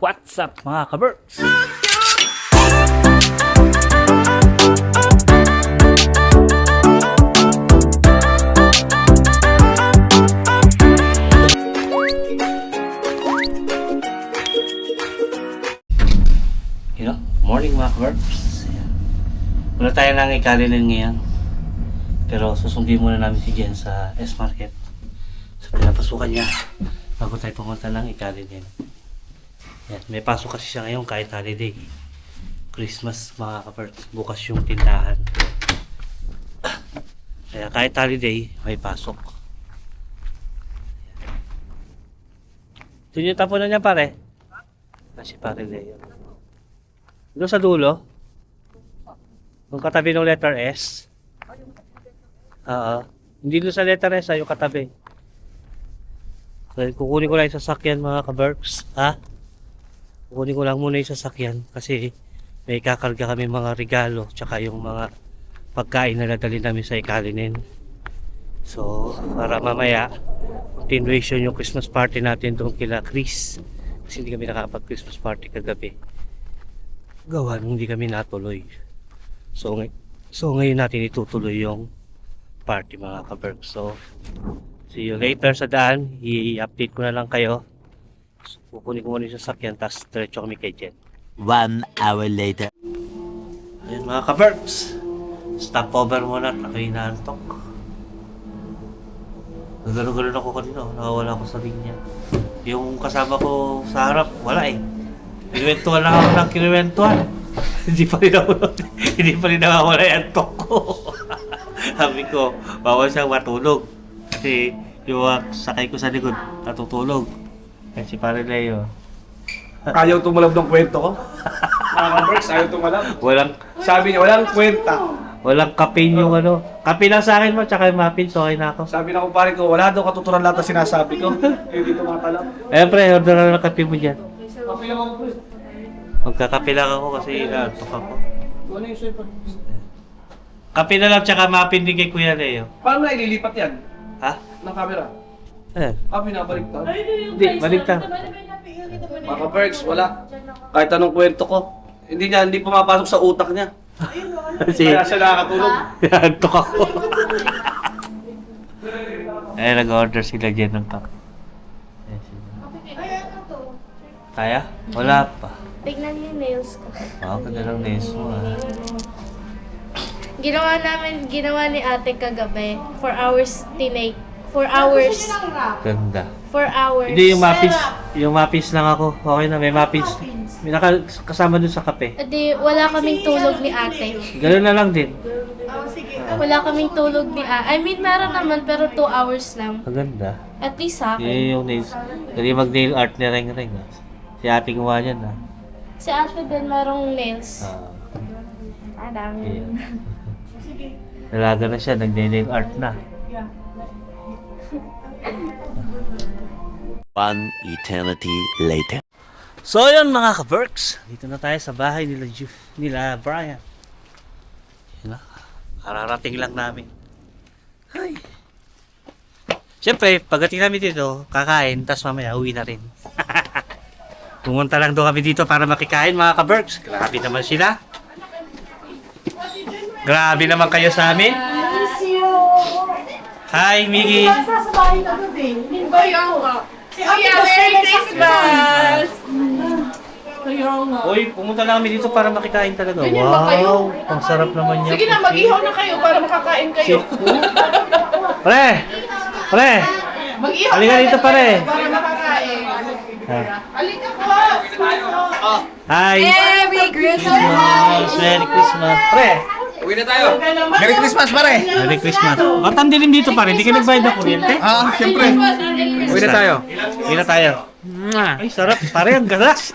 What's up mga ka-Berks? Morning mga ka-Berks. Wala tayo nang ikalinin ngayon. Pero susundin muna namin si Jen sa S-Market. Sa pinapasukan niya bago tayo pumunta ng ikalinin. Yan, may pasok kasi siya ngayon kahit holiday. Christmas mga ka-Berks. Bukas yung tindahan. Kaya kahit holiday, may pasok. Ito yung tapunan niya pare. Kasi pare Leo. Doon sa dulo? Yung katabi ng letter S? Oo. Hindi doon sa letter S, yung katabi. So, kukunin ko lang yung sasakyan mga ka-Berks. Ha? Kukunin ko lang muna yung sasakyan kasi may kakarga kami mga regalo tsaka yung mga pagkain na nadali namin sa ikalinin. So, para mamaya continuation yung Christmas party natin doon kila Chris. Kasi hindi kami nakapag-Christmas party kagabi. Gawa nung hindi kami natuloy. So ngayon natin itutuloy yung party mga ka-Berks. So see you later sa daan. I-update ko na lang kayo. So, kukunin ko muna yung sasakyan tapos diretso kami kay Jen. 1 hour later. Ayan mga ka-Berks, stopover muna at ako'y inaantok. Nagano-gano ako kanina. Nakawala ako sa linya. Yung kasama ko sa harap wala eh. Kinuwentuhan lang ako ng kinuwentuhan. Hindi pa rin nawawala yung antok ko. Sabi ko, bawal siyang matulog. Kasi yung sakay ko sa likod, natutulog. Kasi pare Leo. Ayaw tumalab ng kwento ko. Mga ka-Berks, ayaw tumalab. Sabi niya, walang kwenta. Walang kape yung ano. Kape lang sa akin mo, tsaka yung muffins, okay na ako. Sabi na kumpare ko, wala daw katuturan lahat na sinasabi ko. Hindi tumatalab. Ayan pre, order na ng kape mo dyan. Kapi lang ako, Chris. Magkakape lang ako kasi inaantok ako. Ano yung soy pa? Kape na lang, tsaka muffin din kay Kuya Leo. Paano na ililipat yan? Ha? Ng camera? Eh, Kapi na, baliktad. hindi, baligtad. Mga ka-Berks, wala. Kahit anong kwento ko. Hindi pumapasok sa utak niya. Kasi Kaya siya nakakatulog. inaantok ako. Eh, nag-order sila dyan ng kape. Kaya? Wala pa. Tignan niyo yung nails ko. Ganda ng nails mo ah. Ginawa ni ate kagabi. 4 hours tinake. 4 hours. Ganda. 4 hours. Hindi, yung muffins lang ako. Okay na, may muffins. May kasama dun sa kape. Adi, wala kaming tulog ni ate. Ganun na lang din. Wala kaming tulog ni ate. I mean, meron naman pero 2 hours lang. Maganda. At least sa akin. Yun yung nails. Kasi mag-nail art ni Reng-Reng ah. Si ate gumawa niyan ah. Si ate din merong nails. Dami. Yeah. Dalaga na siya, nag-nail art na. 1 eternity later. So yun mga ka-Berks, dito na tayo sa bahay nila Brian. Yun na, kararating lang namin. Ay. Siyempre, pagdating namin dito, kakain, tas mamaya uwi na rin. Pumunta lang doon kami dito para makikain mga ka-Berks. Grabe naman sila. Grabe naman kayo sa amin. Hi, Miggy. Merry Christmas! Uy, pumunta lang kami dito para makikain talaga. Ganyan ba kayo? Wow, ang sarap naman niya. Sige na, mag-ihaw na kayo para makakain kayo. Pre! Pre! Mag-ihaw Halika na dito, kayo pare. para makakain. Halika po! Hi! Merry Christmas! Merry Christmas! Pre! Uwi na tayo. Merry Christmas, pare. Merry Christmas! Ba't ang dilim dito pare? Hindi ka nagbayad ng kuryente? Siyempre. Uwi na tayo. Uwi na tayo. Ay, sarap. Pare, ang galas.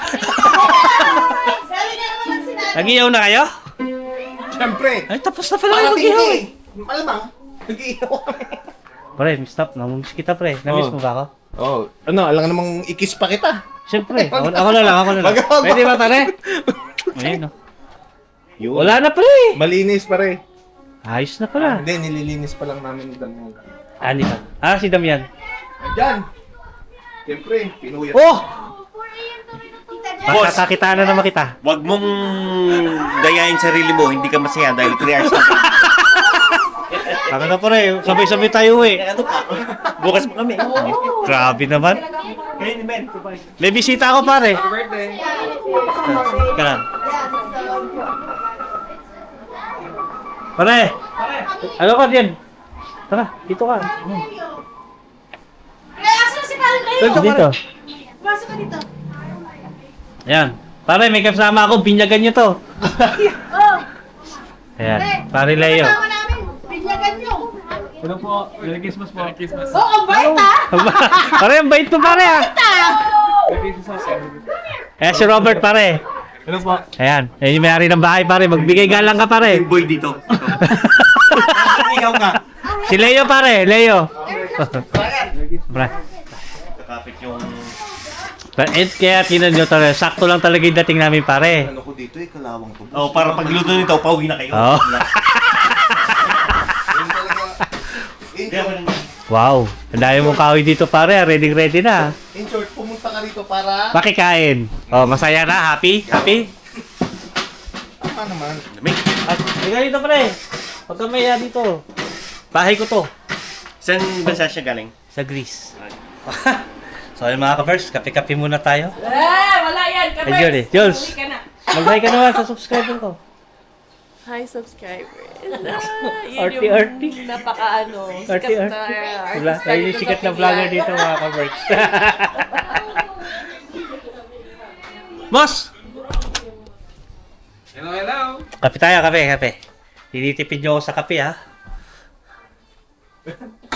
Nag-iyaw na kayo? Siyempre. Ay, tapos na pala kayo mag-iyaw eh. Malamang. Nag-iiyaw kami. Pre, stop. Namimiss kita pre. Namiss mo ba ako? Oh, ano, alam namang ikis pa kita. Siyempre. Ako na lang. Wag. Pwede ba pare? Ayun no. Yun. Wala na pre. Malinis pare. Ayos na pala. Hindi, nililinis pa lang namin ni Daniel. Ani ba? Si Damian. Ayan. Siyempre, pinuyat. Oh! Tita Boss. Magkakakitaan na naman kita. Huwag mong gayahin sarili mo, hindi ka masaya dahil 3 hours na. Taka na pare, sabay-sabay tayo eh. Ano pa? Bukas pa kami. Grabe naman. Ngayon, men. May bisita ako pare. Birthday. Teka lang. Pare! Ano ka dyan? Tara, dito ka. Asan na si Paring Leo? Dito. Pasok ka dito. Ayan. Pare, may kasama ako. Binyagan nyo to. Oh, Ayan. Pare Leo. kasama namin. Binyagan nyo. Ano po? Merry Christmas po. Merry Christmas. Oh, ang bait ah. Pare, ang bait mo pare ah. Merry Christmas. Ayan si Robert pare. Ano po? Ayan. Ayan yung may-ari ng bahay pare. Magbigay galang ka pare. Yung boy dito. Ikaw nga. Si Leo pare. Leo. Pare. Kapit yung... Kaya tinan nyo talaga. Sakto lang talaga yung dating namin pare. Ano ko dito eh, kalawang to. Oh, para pagluto nito, pauwi na kayo. Oo. Yun talaga. Wow. Ang dami mong kahoy dito pare. Ready na. In short, pumunta ka rito para... Makikain. Oh, masaya na. Happy? Happy? Tama naman. At, ikaw dito pare. Huwag ka maya dito. Bahay ko to. Saan bansa siya galing? Sa Greece. So ayun mga ka-first, kape-kape muna tayo. Wala yan. Ay, Julie. Jules, Uwi ka na. mag-hi ka naman sa subscriber ko. Hi, subscribers. Arty-arty. Napaka sikat Arty-arty. na Wala, artista ayun yung dito sa sikat na Finland. vlogger dito mga ka-first. Boss! Hello, hello. Kape tayo, kape. Tinitipid nyo ako sa kape, ha?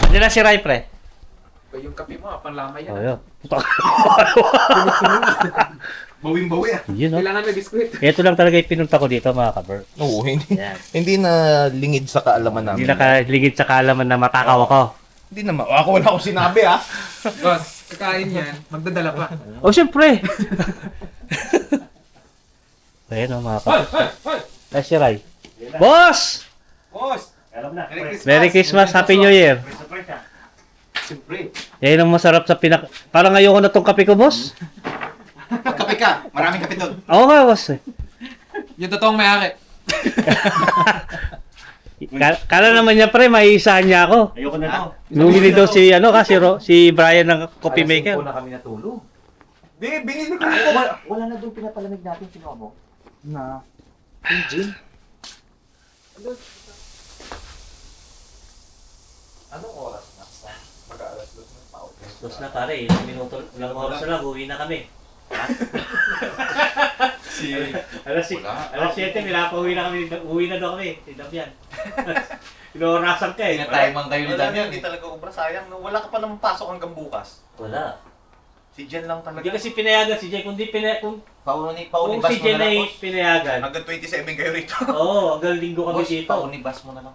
Ano na si Rai, pre? Yung kape mo, panlamay Oh, yan. yun. Bawing-bawi ah. Yun, no? Kailangan may biskwit. Ito lang talaga yung pinunta ko dito, mga ka-first. Oo, hindi. Yan. Hindi na lingid sa kaalaman namin. Hindi nakaligid sa kaalaman na matakaw ako. Hindi naman. Ako wala akong sinabi ah. Boss, kakain yan. Magdadala pa. Oh, syempre! Ayan o, mga ka-first. Ay, si Rai. Boss! Boss! Alam na. Merry Christmas, Happy New Year. Siyempre. Yan ang masarap sa Parang ayoko na tong kape ko, boss. Kape ka. Maraming kape doon. Oo nga, boss. Yung totoong may-ari. Kala naman niya, pre, maiisahan niya ako. Ayoko na to. Bumili daw si, si Brian ng coffee maker. na kami natulog. Di, binili ko. Wala na doon pinapalamig natin, sino mo? Na. Yung gin. Anong oras na? Mag-aalas doon ng tao. Boss na, pare. Ilang minuto, ilang oras na lang, uwi na kami. Alas 7, pinapauwi na kami. Uwi na daw kami. Si Damian. Inorasan ka eh. Tinatayman kayo ni Wala Daniel. hindi talaga obra sayang. No? Wala ka pa naman pasok hanggang bukas. Wala. Si Jen lang talaga. Hindi kasi pinayagan si Jay. Kung Paunibas si mo Jay na na lang, boss. pinayagan. Hanggang 27 kayo rito. Oo, hanggang linggo kami dito. Paunibas mo na lang.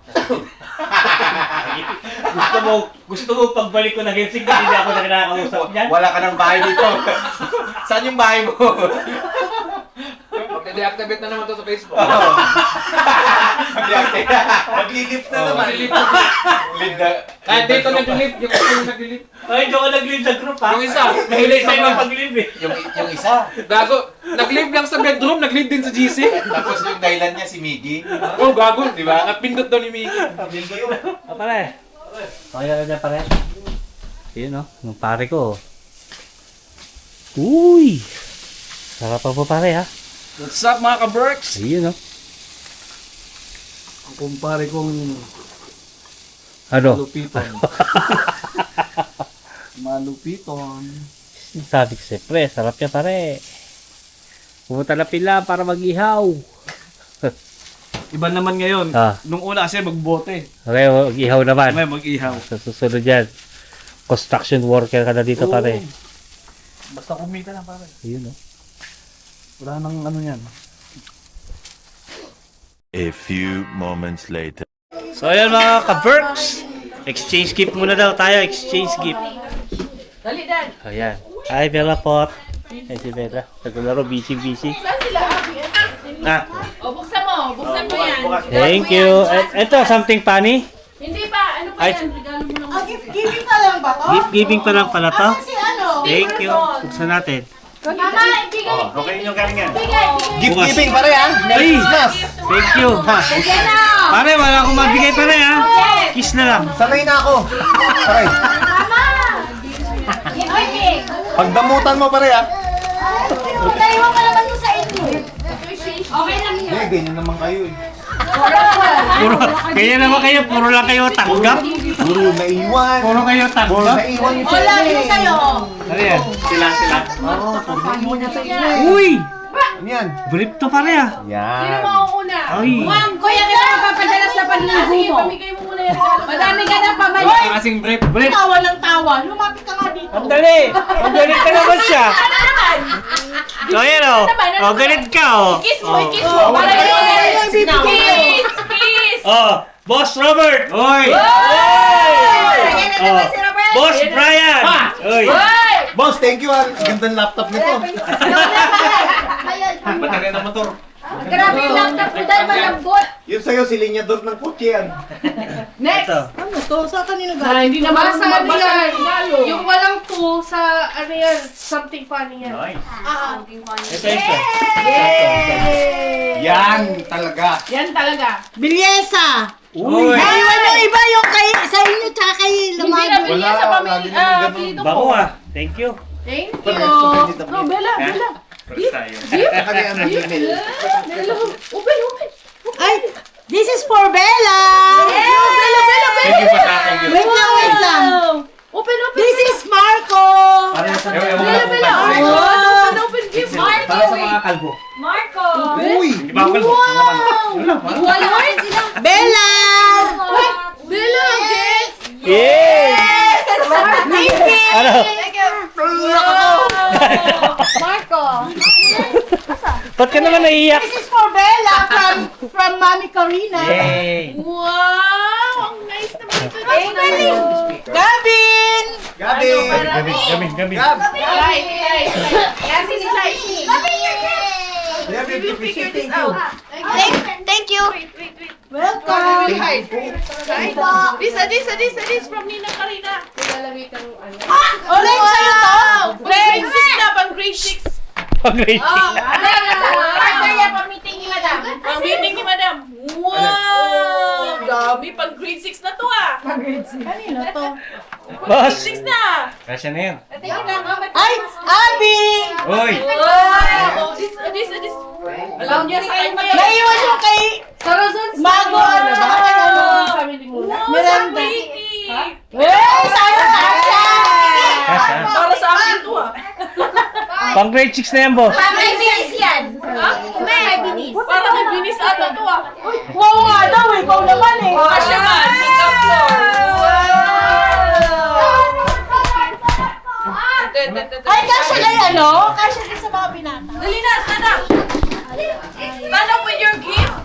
gusto mo pagbalik ko na Helsing, hindi ako na kinakausap niyan. Wala ka ng bahay dito. Saan yung bahay mo? Mag-deactivate na naman to sa Facebook. Maglilip na naman. Lead na. Kahit dito nag-live, yung isa yung nag-live. Ay, hindi ako nag-live sa group ha. Yung isa, Mahilig sa ibang pag-live eh. Yung isa. gago, nag-live lang sa bedroom, nag-live din sa GC. Tapos yung dahilan niya si Miggy. Oh, gago, di ba? At pindot daw ni Mickey. O pare. Kaya na pare. Yun o, yung pare ko. Uy! Sarap pa po pare ha. What's up mga ka-Berks? Ayun o. Ang kumpare kong Ano? malupiton. Malupiton. Sabi ko siyempre, sarap niya pare. Pumunta na pila para mag-ihaw. Iba naman ngayon. Ah. Nung una kasi magbote. Okay, mag-ihaw naman. May mag-ihaw. Sa susunod yan. Construction worker ka na dito pare. Basta kumita lang pare. Ayun o. Wala nang ano yan. A few moments later. So ayan mga ka-Berks. Exchange gift muna daw tayo. Exchange gift. Dali, Dad. Ayan. Hi Bella Pot. Ay si Bella. Naglaro busy. Saan sila? Ah, O, buksan mo. Buksan mo yan. thank you. Ito, something funny. Hindi pa. Ano pa Ay. yan? Regalo mo lang. Gift giving pa lang ba to? Gift giving pa lang pala to. Si ano? Thank you. Buksan natin. Mama, ibigay. Oh, okay yung galing yan. Ibigay. Gift giving pare ha. Ay! Christmas. Thank you. Bigyan na. Pare, wala akong magbigay pare ha. Kiss na lang. Sanay na ako. Pare, Mama. Okay. pagdamutan mo pare ha. Naiwan ka naman mo sa inyo. Okay lang yun. Eh, ganyan naman kayo eh. Puro, kaya naman kayo, puro lang kayo tanggap. Puro naiwan. Puro kayo Puro tanggap. naiwan yung sa Wala inyo din eh. sa'yo. Ano yan? Sila. Oo, puro naiwan yung sa inyo eh. Uy! Ano yan? Brief to pare ah. Yan. Mauuna. Ay! Ma'am, kuya ka na magpapadalas na panligo mo. Pamigay mo muna yung regalo. Madami ka na pamali. Kasing brief. Brief! Tawa ng tawa. Lumapit ka nga dito. Ang dali! Ang galit ka naman siya. Ano naman? So yan o. O, galit ka o. Kiss mo, kiss mo. Para yun. Kiss, kiss. Oh, Boss Robert! Oy! Ayan na naman si Robert. Boss Brian! Oy! Hoy! Boss, thank you ha. Ganda ng laptop nito. Ayun. Battery ng motor. Grabe yung laptop mo dahil malambot. Yun sa'yo, si linyador ng kotse yan. Next. Ito. Ano to? Sa kanino Hindi naman Basta ano magbasa yan, ng regalo. yung walang to sa ano yan, something funny yan. Nice. Ito Ito. Yan talaga. Yan talaga. Bilyesa! Uy! Iwan yung iba yung kay, sa inyo tsaka kay Hindi na Lumago. bilya sa Wala, pamilya. lagi naman ganun. Pilito Bako ko. ah. Thank you. Thank Pare, you. super dito. No, Bella, Bella. First tayo. Saka na yan ang email. Bella, open, open. Ay, this is for Bella! Bella, Bella, Bella. Thank you pa sa akin. Wait lang, wait lang. Open, open. This is Marco! Para sa Bella, Bella. mga Open, open, gift. para sa mga kalbo. Marco. Uy! Di ba ako? Walward sila. Bella! Bella, again. Yes! Ano? Marco. Ba't ka naman naiiyak? This is for Bella from Mami Corina. Yay! Wow, ang nice naman ito. Gavin! Gabi! Gabi. Gab! Right, right. Yan, sisi. Gabi, You figure this out. Thank you. Welcome! This from Nina Karina. Ulit sa'yo to! Grade 6 na, pang grade 6. Pag-rate. Pang-meeting ni Madam. Pang-meeting ni Madam. Wow! Dami, pang grade 6 na to ah. Kanino to? Boss! 6 na. Kasya na yan. Ay, Abby! Uy! Wow! This. Alam niya sa kanya yan. Naiwan yung kay Mago at saka kay ano. Wow, Miranda. so pretty. Hey, sa'yo Asha! Kasha. Para sa akin to ah. Pang grade 6 na yan, boss. May binis yan. May binis. Para may binis ata to ah. Wow nga daw, ikaw naman eh. Kasya man, makeup floor. Ay, kasya na yan, no? Kasya na sa mga binata. Dali na, stand up. Stand up with your gift.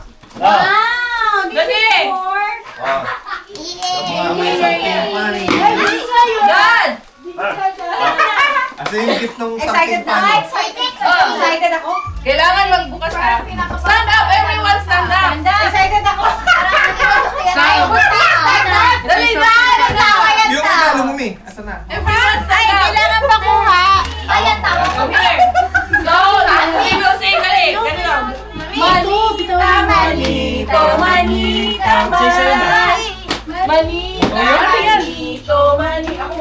Wow! Dali. Ay, this is sa'yo. Dad. Asa yung gift ng something funny? Excited ako. Kailangan magbukas ka. Stand up, everyone stand up. Excited ako. Dali na. Yung regalo mo, Mi. Asa na? Everyone stand up. Kailangan pa kuha. Ayan, tama. Here. So, we will say, dali. Ganito. Manito, manito, manita, Manito, manito, manito.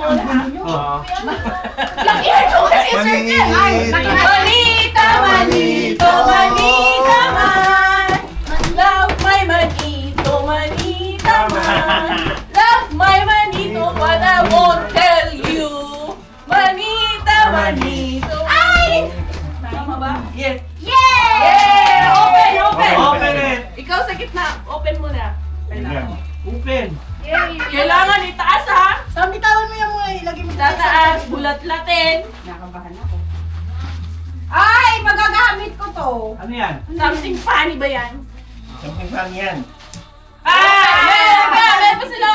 Ako muna. Laki-heart ko kasi yung circle. Ay, manita, manito, manita, man. Love my manito, manita, man. Love my manito, but I won't tell you. Manita, manito. Ay! Tama ba? Yes. Yeah! Open, open. Open it! Ikaw sa gitna. Open muna. Open! Kailangan itaas ha. Sabi tawon mo yan muna, ilagay mo sa Tataas, bulat-latin. Ay, magagamit ko to. Ano yan? Something funny ba yan? Something fun yan. Meron pa sila.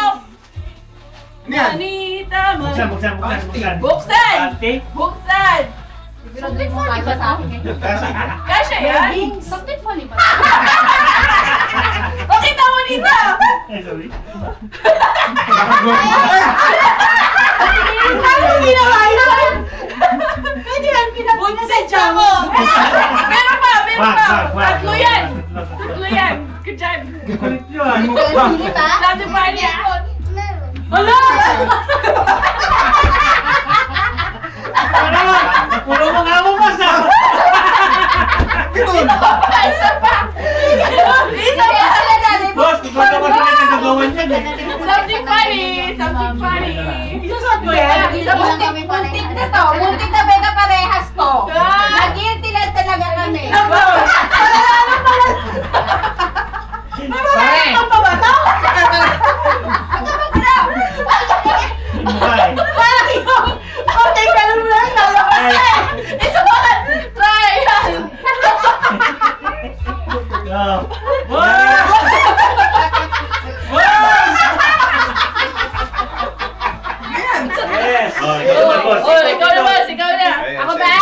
Ano yan? Manita, Buksan, manita. buksan. Buksan! Ante? Buksan! Something funny ba sa akin? Kasha yan? Something funny ba? Pakita mo dito! Ay, sorry. Ano ginawa yun? Pwede yan, pinag-buntis. Hindi ba? Sabi pa niya. Wala! Puro mga bukas na! Isa pa! Sila dali mo. Boss, gusto ko kasi nagagawan yan eh. Something funny. Something funny. Isusot mo yan. Muntik na to. Muntik na beka parehas to. Nag-iinti lang talaga kami. Pare! Okay, ganun mo lang. Lalabas na eh. Isa pa! Try! Yes! Oh, ikaw na boss. Ikaw na. Ako ba?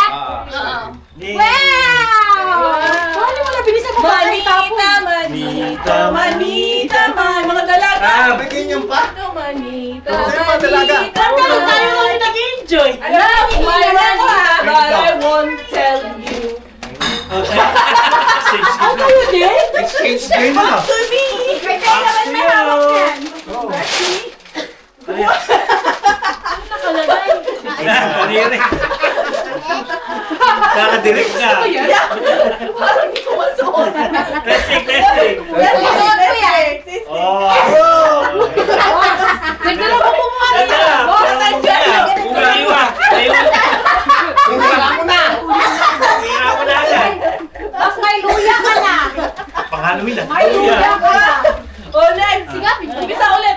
Oo. Wow! Paano mo nabilisan mo ba? Manita, manita, manita, man. Mga dalaga. Bigyan niyo pa. Manita, Sino ba dalaga? Tayo lang nag-enjoy. Alam, my manita, but I won't tell you. Exchange game na. To me. May tayo naman may hawak yan. Daliri. Nakadirect na. Parang hindi ko masuot. Testing, testing. Suot ko yan. Oh! Nagdala mo kung ano Ganda! yan. Boss, nandiyan. Iwa! Wala mo na. Tira mo na agad. Tapos may luya ka na. Pang-Halloween na. May luya ka. Oh, next.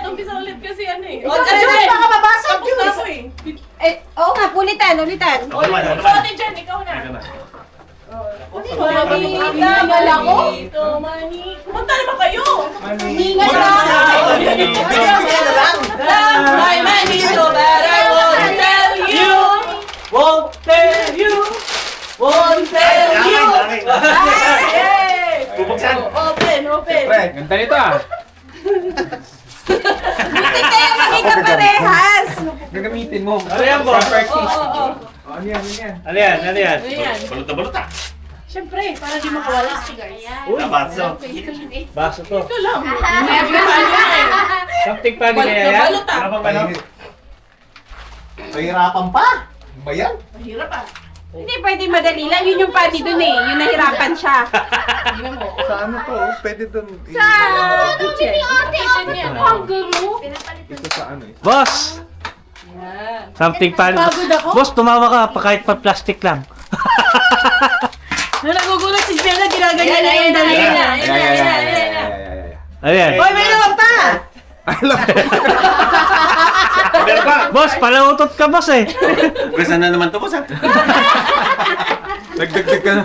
Umpisa ulit kasi ano eh. Ikaw na naman baka mabasag Tapos yun. na ako eh. Oo nga, ulitan. Ako naman, ako Ikaw naman. din dyan, ikaw na. Manita, malako. Manito, manito. Kumanta naman kayo. Hingat na. Bigyan na lang. My manito, but I won't tell you. Won't tell you! Won't tell you. Langit! Yay! Bubuksan! Open. Pre, Ganda nito ah. Hindi kayo magiging parehas. Gagamitin mo. Ano yan, boss? Oo. Ano yan, ano yan? Ano yan? Ano yan? Ayan. Balot na balot ah. Siyempre, para di makawala. Uy, Nabaso. baso to. Ito lang. Every time yan. Something funny kaya yan? Balot ah. Ano bang ano? Mahirapan pa. Ano ba yan? Mahirap ah. Hindi pwede madali lang. Yun yung funny dun eh. Yung nahirapan siya. Tingnan mo. Sa ano to? Pwede doon. Kitchen. Kitchen yan. Kangaroo. Ito sa ano eh. Boss! Yan. Something funny. Pagod ako. Boss, tumawa ka pa kahit pa plastic lang. Nagugulat si Bella. Ginaganyan na Ayan, yung dali ayan, niya. ayan. Ano yan? Hoy, may naman pa! Meron pa! Boss, palautot ka boss eh. Gusto na naman to, boss ah. Nagdagdag ka na.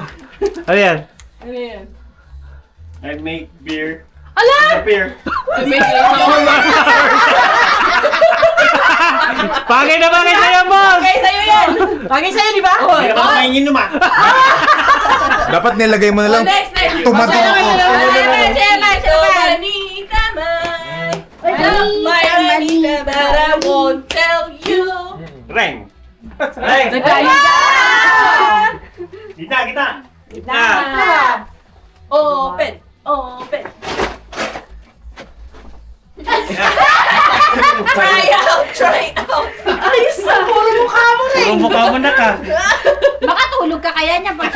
Ano yan? Ano yan? I make beer. Ala! Beer. Bagay na bagay sa'yo, boss! Okay, sa'yo yan. Bagay sa'yo, di ba? Hindi ka ba maingin naman? Dapat nilagay mo na lang. Next. Tumato ako. Manita, man. My manita, but I won't tell you. Reng. Ay! Gita, gita. Gitna! Open. Try out. Ayos na. Puro mukha mo eh. Puro mukha mo na ka. Makatulog ka kaya niya pag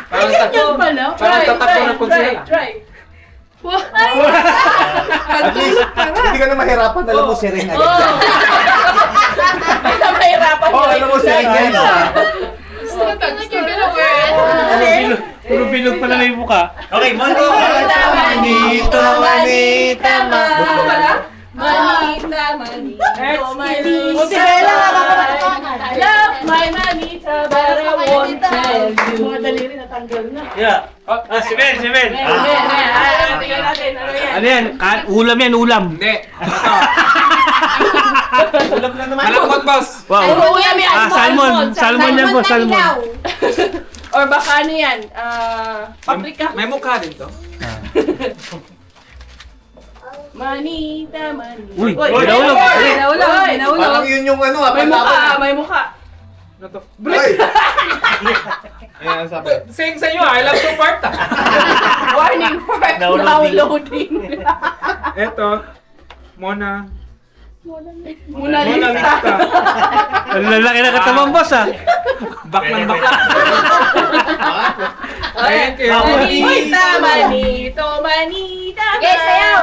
Parang Yun pala. Parang tatakbo ng konsehal. Try. At least, hindi ka na mahirapan. Alam mo si Ring agad yan. Mahirapan Oo, alam mo si Ring yan. Puro bilog pa lang yung mukha. Okay, Monty. Manito, manita, Manita, manita. Si Bella, Love my manita, but I won't tell you. Mga daliri natanggal na. Yeah. Si Ben, si Ben. Tingnan natin. Ano yan? Ano yan? Ulam yan, ulam. Hindi. Malambot, boss. Wow. Ulam yan. Salmon. Salmon yan po, salmon. Or baka ano yan? Paprika. May mukha din to. Manita, manita. Uy, ginahulog. Parang yun yung ano ah. May palaban. mukha. Ano to? Ay! Ayan, sabi. Same sa inyo, I love to part ah. Warning for downloading. Eto, Mona. Mona Lisa. Ang lalaki na katamang boss ah. Baklang bakla. Thank you. Manita, manito, manita. Okay, sayaw.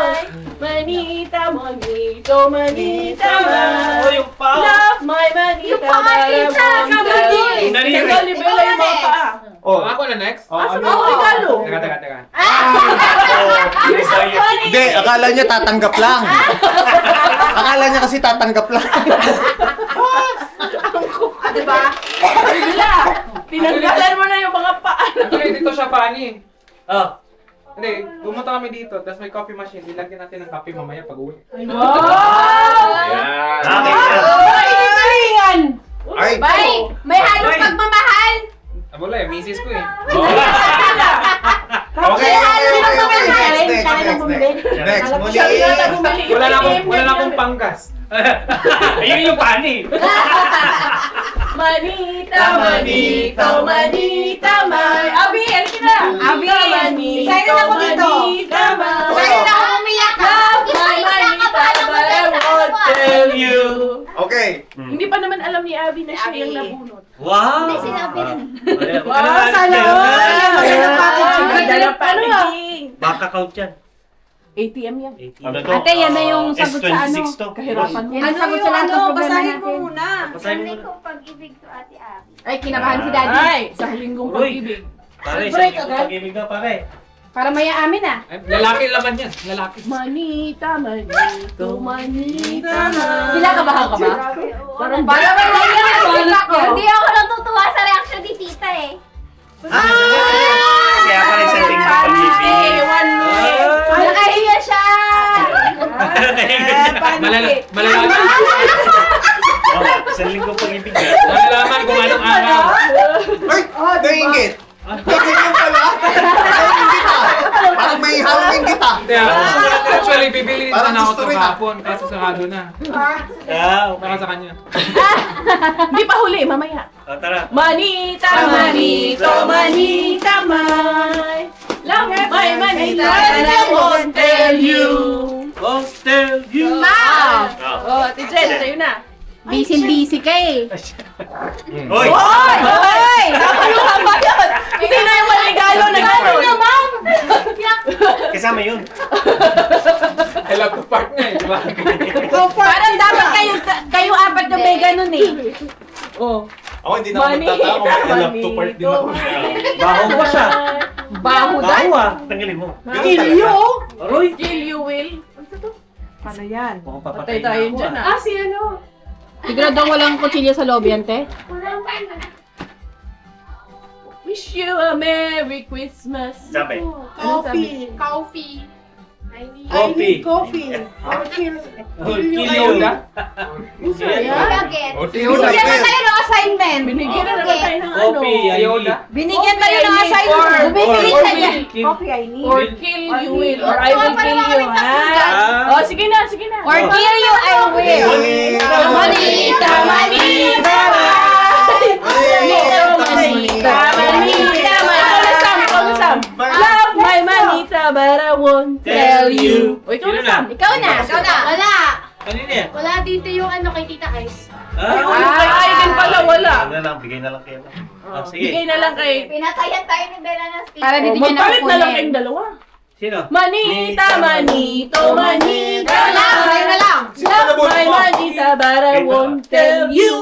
Manita, manito, manita, Oh, yung pao. Love my manita. Yung paa, tita, kabati. Nagalibela yung mga paa. Oh, ako na next? Asa ba ang regalo? Teka. You're so funny. Hindi, akala niya tatanggap lang. Akala niya kasi tatanggap lang. Diba? Bigla. Tinanggalan mo na yung mga paa. Actually, dito siya funny. Oh. Hindi, pumunta kami dito, tapos may coffee machine. Dilagyan natin ng coffee mamaya pag uwi. Wow! Ayan. Ay! Bay, may halong pagmamahal. Wala eh, misis ko eh. Okay. Next. Muli. Wala na akong panggas. Ayun yung pani. Manita, manito, manita, may. Abi, halika na. Abi, manito, excited ako dito. manita, may. Sa'yo na ako umiyak. Love my manita, but I won't tell you. Okay. Hindi pa naman alam ni Abby na siya yung nabunot. Wow. Hindi sinabi rin. Wow, sana all! Ganda ng packaging. Bank account yan. ATM yan. Ano to? Ate, yan na yung sagot sa ano. S26 to. Kahirapan mo. Yan ang sagot sa lahat ng problema natin. Basahin mo na. kong pag-ibig to Ate Abby. Ay, kinabahan si Daddy. Ay, sa linggong Uy. pag-ibig. Pare, Break sa agad. pag-ibig na pare. Para mayaamin ah. Ay, lalaki laman yan, lalaki. Manita, manito, manita, Kinakabahan ka ba? Parang Para may Balak ko. Hindi ako natutuwa sa reaction ni Tita eh. Kaya pala sa tingin ng pag-ibig. Nakahiya siya! Malalaman Sa linggo pag-ibig ka. malalaman kung anong araw. Ay! Naingit! Naingit pala! Naingit ah! Parang may Halloween kita! Hindi, actually, bibili din Parang sana ako gusto ito rin, ah. kahapon, kaso sarado na. Baka sa kanya. Hindi pa huli, mamaya. Oh, tara. Manita, manito, manita, may. Love my manita, and I won't tell you. Won't tell you. Oh, Ate Jen, sa'yo na. Busy ka eh. Hoy! Hoy! Hoy! Nakaluhan ba yun? Sino yung maligalo na gano'n? naman! Kasama yun. I love to part na eh, di ba? Parang dapat kayo apat yung may ganun eh. Oh. Ako hindi na ako magtataka kung may love to part din ako. Baho ba siya? Baho Baho ah. Tanggalin mo. Ganun talaga. Aroy. Kill you will. Paano yan? Mukhang Patay papatay tayo na ako dyan ah. ah. Si ano? Siguradong walang kutsilyo sa loob yan, te? Wish you a Merry Christmas. Sabi. Coffee. Coffee. Coffee. Coffee. Or kill. Yoda? Bakit? Yoda. Bigyan na tayo ng assignment. Binigyan na naman tayo ng ano. Coffee. Yoda? Binigyan tayo ng Or- assignment. Bumibili or- siya yan. Coffee I need. Or kill you will. Or I will kill you. Ha? Oh, sige na, sige na. Or kill you, I will. Manita, manita, Love my manita, but I won't tell you. O, ikaw na, Sam. Ikaw na. Wala. Kanina yan. Wala dito yung ano kay Tita Ice. Kay Aiden pala, wala. Ano na lang, bigay na lang kayo. Ah, sige. Bigay na lang kay... Pinatayan tayo ni Bella ng speaker. Para dito niya Magpalit na lang nakukunin. kayong dalawa. Sino? Manita, manito, manita. Kayo na lang. Love my manita, but I won't tell you.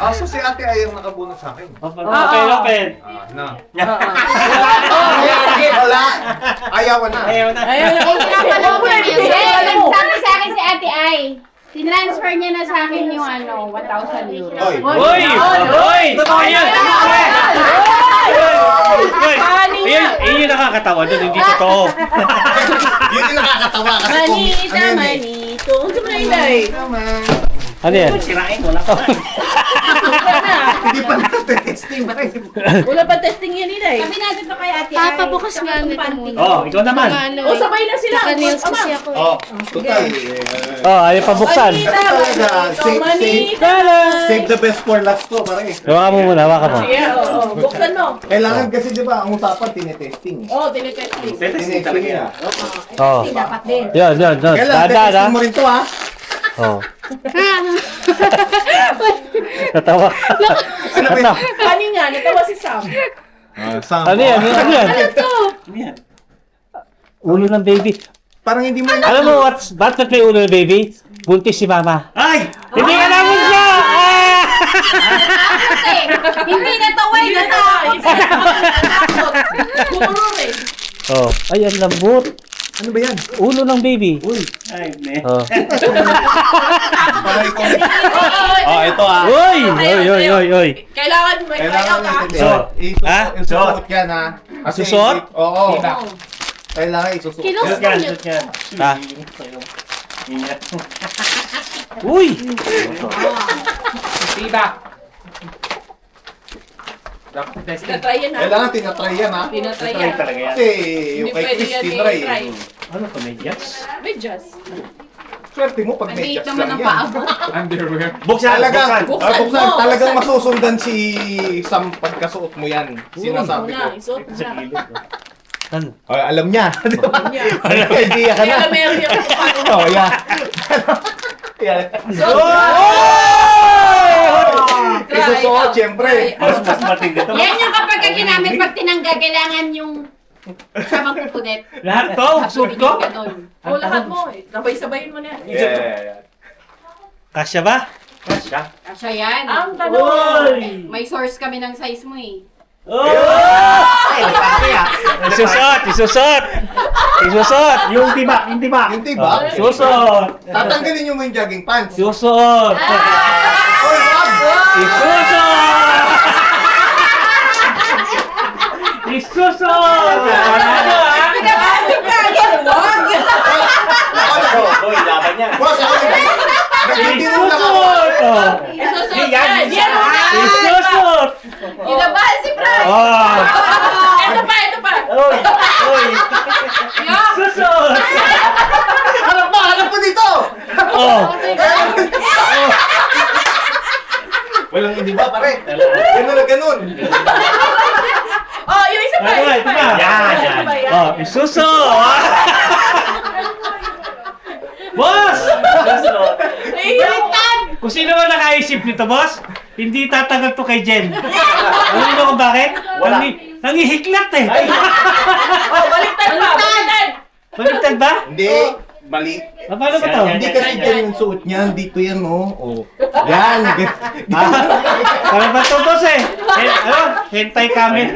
Ah, so si ate ay yung nakabunot sa akin. Open. No. Wala! Ayawan na. Ayaw na. Ayun na. Sabi sa akin si Ate Ai. Tinransfer niya na sa akin yung ano, 1,000 euro. Hoy! Hoy! Hoy! Totoo yan. Hoy! Funny Ayun, nga. ayun yung nakakatawa doon, hindi totoo. Yun yung nakakatawa kasi kung Manita, ano yun eh. manito. Ano sa mga inay? Naman. Ano yan? Sirain, wala ka. Hindi pa natin-testing. Wala pa testing yan nila eh. Sabi natin to kay ate. Papa, bukas nga nito muna. Oh, ikaw naman. O, sabay na sila. Naka-nails Ama. kasi ako eh. Oh, total. Oh, ayaw pa buksan. Manita, Talaga, manito, manita. Save the best for last to, pare. Hawakan mo muna, hawakan mo. Sige, oo. Buksan mo. Kailangan kasi di ba, ang usapan, tinetesting. Oo, tinitesting. Testing talaga yan. Oh. Dapat din. Yan. Kailangan, Dada, testing mo rin to, ha? Oh. Natawa. Natawa. Kanina, natawa si Sam. Sam. Ano yan? Ano yan? Ano yan? Ulo ng baby. Parang hindi mo... Alam mo ba't may ulo ng baby? Buntis si mama. Ay! Hindi ka namin siya! Ah! Hindi na to, way na to. Gumurur eh. Oh, ay, ang lambot. Ano ba yan? Ulo ng baby. Ay, ne. Oh. Parang ikaw. Oh, ito ah. Oy. Kailangan may Kailangan tryout ah. natin. So, ha? Isusuot yan, ha? Kasi Susuot? hindi- Oo. Kailangan isusuot. Kilos Shoot mo yan, yun. shoot yan. Ha? Yan. Uy! Tinatry yan ha. Kailangan tinatry yan, ha? Tinatry Try yan. talaga yan. Kasi Hindi yung kay pwede Chris, yan tinry. i-try. Ano pa, medyas? May just. Swerte mo pag Maliit medyas naman lang ang yan. paa mo. Buksan, Talagang, buksan. Buksan mo. talagang masusundan si Sam pagkasuot mo yan. Sinasabi ko. Muna, isuot mo na. Ano? Oh, alam niya. Niya. May idea ka Kaya na. meron yung paano. Oh, yeah. Yeah. Isusuot, siyempre. Mas matindi to. Yan yung kapag ginamit pag tinanggal, kailangan yung sabang kukunet. Lahat to? Suot ko? Ganon. O lahat mo eh. Sabay-sabayin mo na yan. Yeah. Kasya ba? Kasya yan. Ang tanong. May source kami ng size mo eh. Isusot! Yung tiba, yung tiba. Yung tiba, Isusot! tatanggalin nyo mo yung jogging pants. Isusot! Oy, wag! Isusot! Isusot! Ano ah? Pinabasik ka! Yan, wag! Hoy, laban yan. Boss, ako nagbibiro lang ako. Isusot! Oh. Isusot yan! Yan muna! Isusot! Kinabahan si Brian! Oh! Ito pa, ito pa! Oy! Isusot! Hanap pa dito! Oh! Walang hindi ba, pare? Ganun na ganun. Oh, yung isa pa! Ito ba, Isa ito pa! ba? Yan, Isa yan. pa, yan. Oh, isusot! Boss! Kung sino man nakaisip nito, boss, hindi tatagal to kay Jen. Alam mo kung bakit? Wala. Nangihiklat eh. Oh, baliktad pa! Baliktad! Baligtad ba? Hindi. Mali. Ah, paano ba to? Yan, Hindi kasi dyan yung suot niyan. Dito yan, oh. Oh. Yan. Paano ba to, boss eh? Ano? Hentai kami.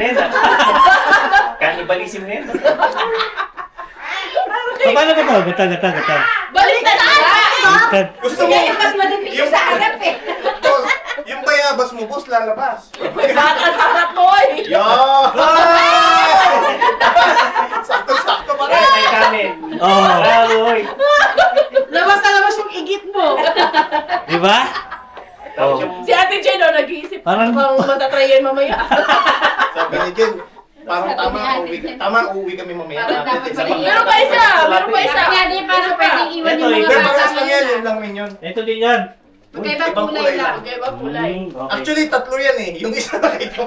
Cannibalism na yan. Paano ba to? Gatag. Baliktad ka! Baligtad. Gusto mo? Kaya mas madali siya sa harap eh. Boss, yung bayabas mo, boss, lalabas. Bata sa harap mo eh! Yo! Sakto-sakto pa rin. Kaya kami. Oh. Hoy. Labas na labas yung igit mo. Di ba? Tapos yung Si Ate Jen oh, nag-iisip Parang- pang matatry yan mamaya. Sabi ni Jen, parang tama, uuwi kami mamaya. Parang dapat Isa pa. pala- Meron pa isa! Meron pa isa! Sabi nga din, paano pwedeng iwan yung Ito, mga Pero bata parehas lang yan, ngayon yun na? lang rin yun. Ito din yan. Magkaibang Ibang kulay lang. Okay ba kulay? Okay. Actually, tatlo yan eh. Yung isa na ito.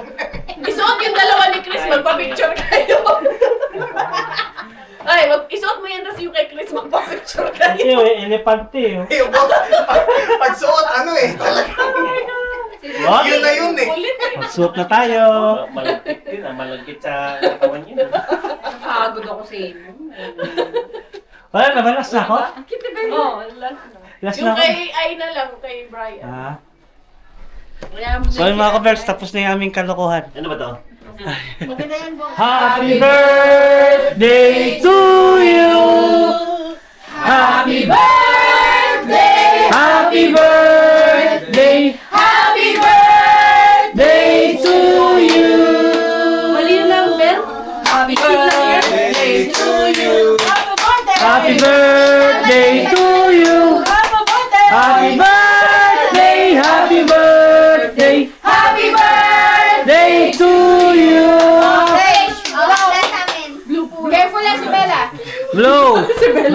Isuot yung dalawa ni Chris, magpa-picture kayo. Ay, isuot mo yan tapos yung kay Chris, magpa-picture kayo. Ito eh, elepante eh. Yung boss, pag suot, ano eh, talaga. What? Yun na yun eh. Ulit eh. Magsuot na tayo. malagkit din, malagkit sa katawan niya. Nakakagod ako sa inyo. Wala na ba? Last na ako? Oh, last na. Last na Yung ako? kay Ay na lang, kay Brian. Ah. Kaya mo So yun mga ka-Verse, tapos na yung aming kalokohan. Ano ba to? Maganda yan, Bong. Happy birthday to you! Happy birthday! Happy birthday! Happy birthday to you! Mali yung number. Happy birthday to you. Happy birthday to you! Happy birthday! Happy birthday! Happy birthday! Happy birthday!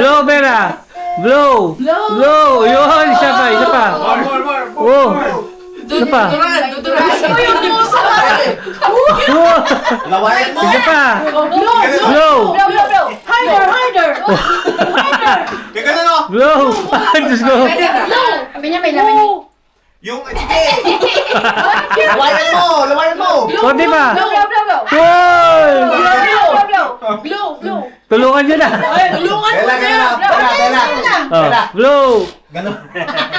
Blow, Vera. Blow. Blow. Yun, isa pa, isa pa. Oh. Isa pa. Oh. Lawayan mo! Isa pa. Blow. Harder! Kaya ganun o! Blow. Diyos ko. Sabi niya may laman yun. Yung, sige! Lawayan mo! Lawayan mo! Konti pa. Blow. Goal! Blow! Tulungan nyo na. Tulungan mo Bella, na! Bella! Oh, blow. Ganun.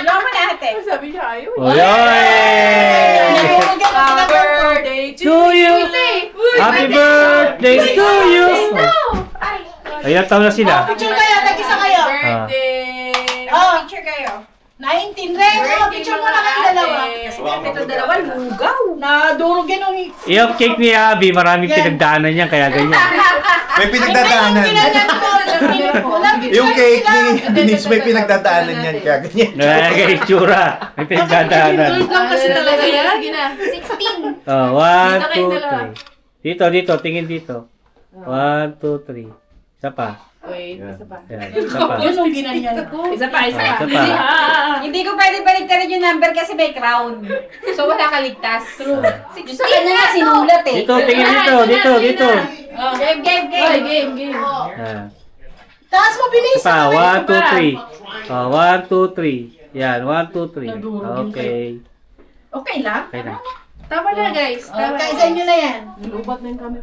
Blow mo na ate. Sabi niya, ayaw. Oh, yay! Happy birthday To you. Happy birthday to you. Ay, ilang taon na sila? Picture kayo, tag-isa kayo. Ah. Oh, Picture kayo. 19 rin. Oh, picture mo na kayo dalawa. Ito dalawa, lugaw. Nadurog yan ang... Yung cake ni Abby, maraming pinagdaanan niyan, kaya ganyan. May pinagdadaanan. Yung cake ni Denise may pinagdadaanan yan. Kaya ganyan. Kaya itsura. May pinagdadaanan. lang kasi talaga yan. 16. Oh, 1, 2, 3. Dito, tingin dito. 1, 2, 3. Isa pa. Wait, isa pa. Yan, isa pa. Yun ang ginanyan. Isa pa, isa Ah, pa. isa pa. Hindi ko pwede baliktarin yung number kasi may crown. So wala kaligtas. True. Yung sa kanya nga sinulat eh. Dito, tingin dito. Game. Game. Ah. Taas mo, bilis. Isa pa, 1, 2, 3. Oh, 1, 2, 3. Yan, 1, 2, 3. Okay. Okay lang? Okay na. Tama na, guys. Tama. Kaisan nyo na yan. Lubat na yung camera.